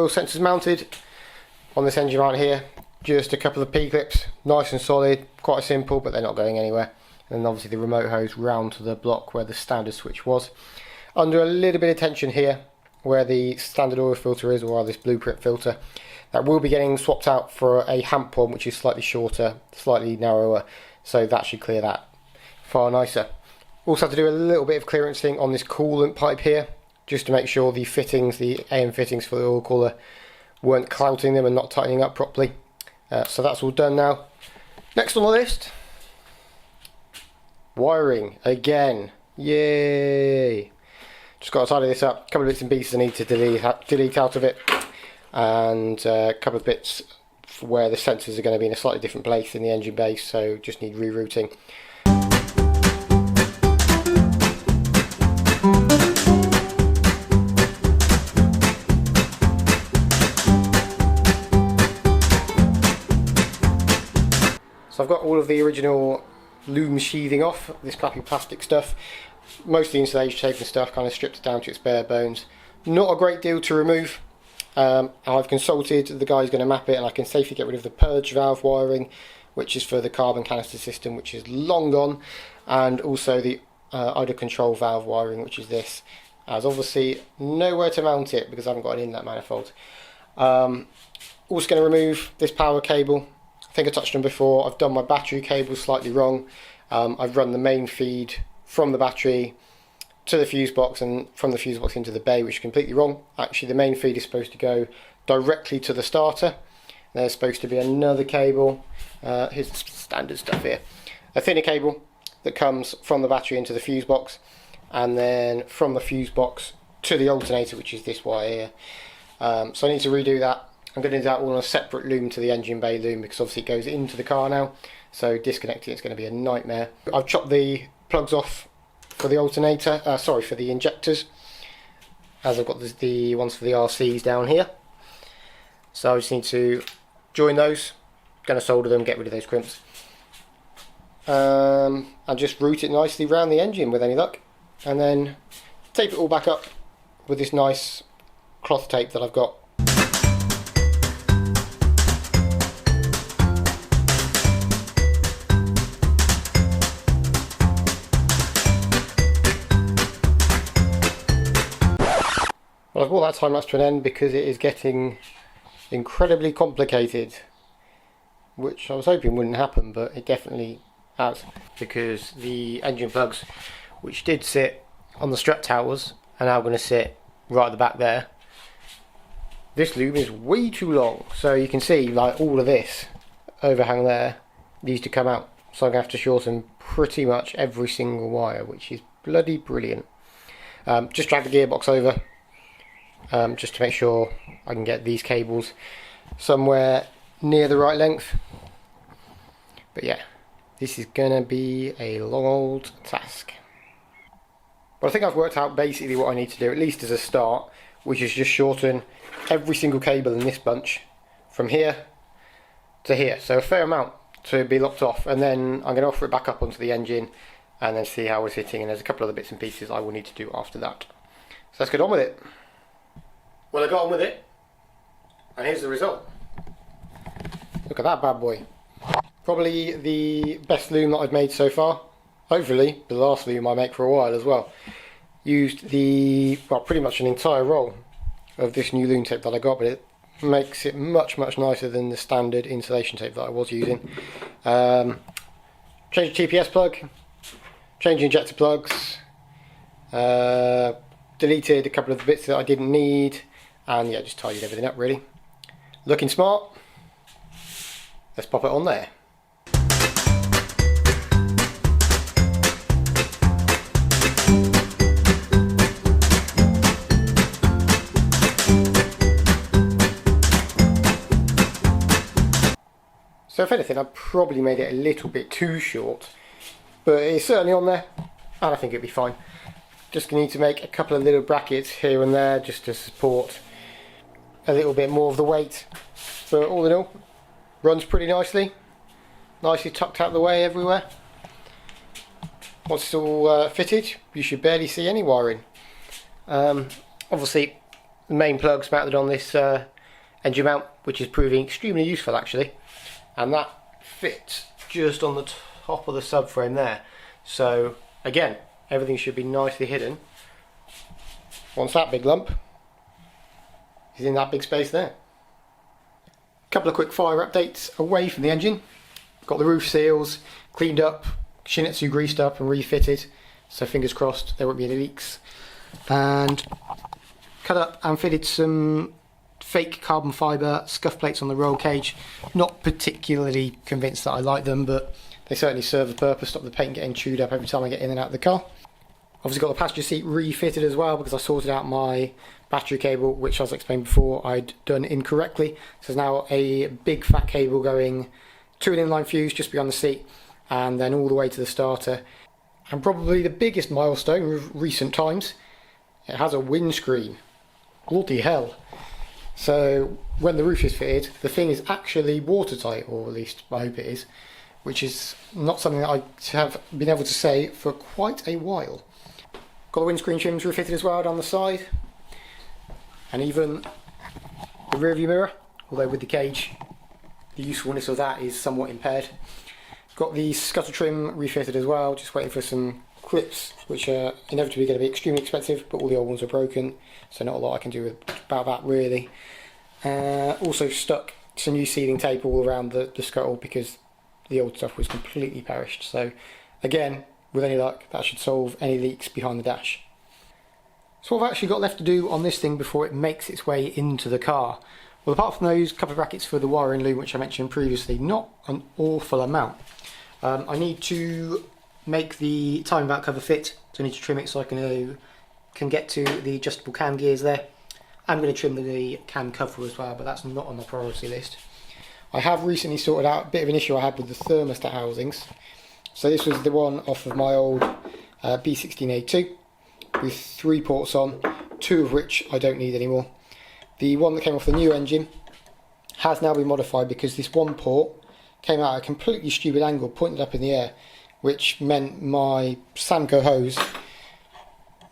oil sensors mounted on this engine mount here. Just a couple of P-clips, nice and solid, quite simple, but they're not going anywhere. And then obviously the remote hose round to the block where the standard switch was. Under a little bit of tension here, where the standard oil filter is, or this blueprint filter, that will be getting swapped out for a hamp one, which is slightly shorter, slightly narrower, so that should clear that far nicer. Also have to do a little bit of clearancing on this coolant pipe here, just to make sure the fittings, the AM fittings for the oil cooler, weren't clouting them and not tightening up properly. So that's all done now. Next on the list, wiring again. Yay! Just got to tidy this up. A couple of bits and pieces I need to delete out of it, and a couple of bits where the sensors are going to be in a slightly different place in the engine base, so just need rerouting. So I've got all of the original loom sheathing off, this crappy plastic stuff. Most of the insulation tape and stuff kind of stripped it down to its bare bones. Not a great deal to remove. I've consulted the guy who's going to map it, and I can safely get rid of the purge valve wiring, which is for the carbon canister system, which is long gone, and also the idle control valve wiring, which is this. As obviously nowhere to mount it because I haven't got an inlet manifold. Also going to remove this power cable. I think I touched on before, I've done my battery cable slightly wrong. I've run the main feed from the battery to the fuse box and from the fuse box into the bay, which is completely wrong. Actually, the main feed is supposed to go directly to the starter. There's supposed to be another cable, here's the standard stuff here, a thinner cable that comes from the battery into the fuse box, and then from the fuse box to the alternator, which is this wire here. So I need to redo that. I'm going to do that all on a separate loom to the engine bay loom, because obviously it goes into the car now, so disconnecting it's going to be a nightmare. I've chopped the plugs off for the alternator, for the injectors, as I've got the ones for the RCs down here. So I just need to join those, going to solder them, get rid of those crimps, and just route it nicely around the engine with any luck, and then tape it all back up with this nice cloth tape that I've got. Well, I've brought that time lapse to an end because it is getting incredibly complicated, which I was hoping wouldn't happen, but it definitely has, because the engine plugs, which did sit on the strut towers, are now going to sit right at the back there. This loom is way too long, so you can see like all of this overhang there needs to come out, so I'm going to have to shorten pretty much every single wire, which is bloody brilliant. Just drag the gearbox over, just to make sure I can get these cables somewhere near the right length. But yeah, this is gonna be a long old task. But I think I've worked out basically what I need to do, at least as a start, which is just shorten every single cable in this bunch from here to here, so a fair amount to be locked off, and then I'm going to offer it back up onto the engine and then see how it's hitting, and there's a couple of other bits and pieces I will need to do after that. So let's get on with it. Well, I got on with it, and here's the result. Look at that bad boy. Probably the best loom that I've made so far. Hopefully the last loom I make for a while as well. Used pretty much an entire roll of this new loom tape that I got, but it makes it much nicer than the standard insulation tape that I was using. Changed the TPS plug, changed injector plugs, deleted a couple of the bits that I didn't need, and yeah, just tidied everything up really. Looking smart. Let's pop it on there. So if anything, I probably made it a little bit too short, but it's certainly on there, and I think it'll be fine. Just need to make a couple of little brackets here and there just to support a little bit more of the weight, but all in all, runs pretty nicely tucked out of the way everywhere. Once it's all fitted, you should barely see any wiring. Obviously the main plug's mounted on this engine mount, which is proving extremely useful actually, and that fits just on the top of the subframe there. So again, everything should be nicely hidden once that big lump is in that big space there. Couple of quick fire updates away from the engine. Got the roof seals cleaned up, Shin-Etsu greased up and refitted, so fingers crossed there won't be any leaks. And cut up and fitted some fake carbon fibre scuff plates on the roll cage. Not particularly convinced that I like them, but they certainly serve the purpose, stop the paint getting chewed up every time I get in and out of the car. Obviously got the passenger seat refitted as well, because I sorted out my battery cable, which as I explained before I'd done incorrectly. So there's now a big fat cable going to an inline fuse just beyond the seat and then all the way to the starter. And probably the biggest milestone of recent times, it has a windscreen. Bloody hell. So when the roof is fitted, the thing is actually watertight, or at least I hope it is, which is not something that I have been able to say for quite a while. Got the windscreen trims refitted as well down the side, and even the rear view mirror, although with the cage the usefulness of that is somewhat impaired. Got the scuttle trim refitted as well, just waiting for some clips, which are inevitably going to be extremely expensive, but all the old ones are broken, so not a lot I can do about that really. Also stuck some new sealing tape all around the scuttle because the old stuff was completely perished. So again, with any luck, that should solve any leaks behind the dash. So what I've actually got left to do on this thing before it makes its way into the car? Well, apart from those couple of brackets for the wiring loom, which I mentioned previously, not an awful amount. I need to make the timing belt cover fit, so I need to trim it so I can get to the adjustable cam gears there. I'm going to trim the cam cover as well, but that's not on the priority list. I have recently sorted out a bit of an issue I had with the thermostat housings. So this was the one off of my old B16A2 with 3 ports on, 2 of which I don't need anymore. The one that came off the new engine has now been modified because this one port came out at a completely stupid angle, pointed up in the air, which meant my Samco hose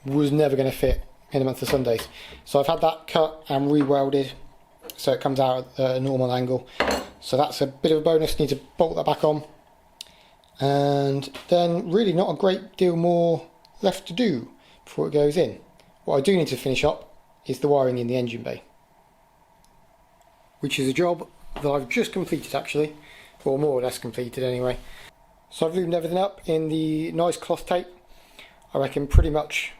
was never going to fit in a month of Sundays. So I've had that cut and re-welded so it comes out at a normal angle. So that's a bit of a bonus, need to bolt that back on. And then really not a great deal more left to do before it goes in. What I do need to finish up is the wiring in the engine bay, which is a job that I've just completed actually, or more or less completed anyway. So I've loomed everything up in the nice cloth tape. I reckon pretty much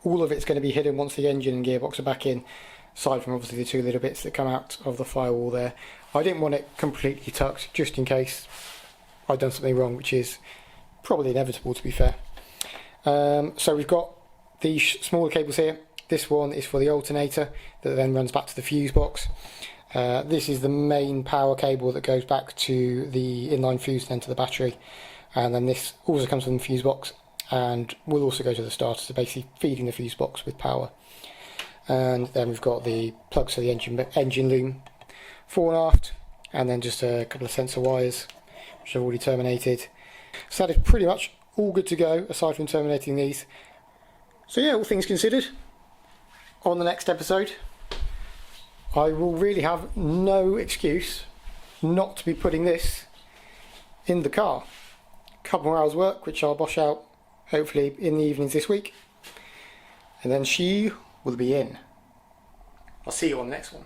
all of it's going to be hidden once the engine and gearbox are back in, aside from obviously the 2 little bits that come out of the firewall there. I didn't want it completely tucked just in case I'd done something wrong, which is probably inevitable to be fair. So we've got the smaller cables here. This one is for the alternator that then runs back to the fuse box. This is the main power cable that goes back to the inline fuse and then to the battery, and then this also comes from the fuse box and will also go to the starter, so basically feeding the fuse box with power. And then we've got the plugs for the engine loom fore and aft, and then just a couple of sensor wires which I've already terminated. So that is pretty much all good to go aside from terminating these. So yeah, all things considered, on the next episode I will really have no excuse not to be putting this in the car. A couple more hours work which I'll bosh out hopefully in the evenings this week, and then she will be in. I'll see you on the next one.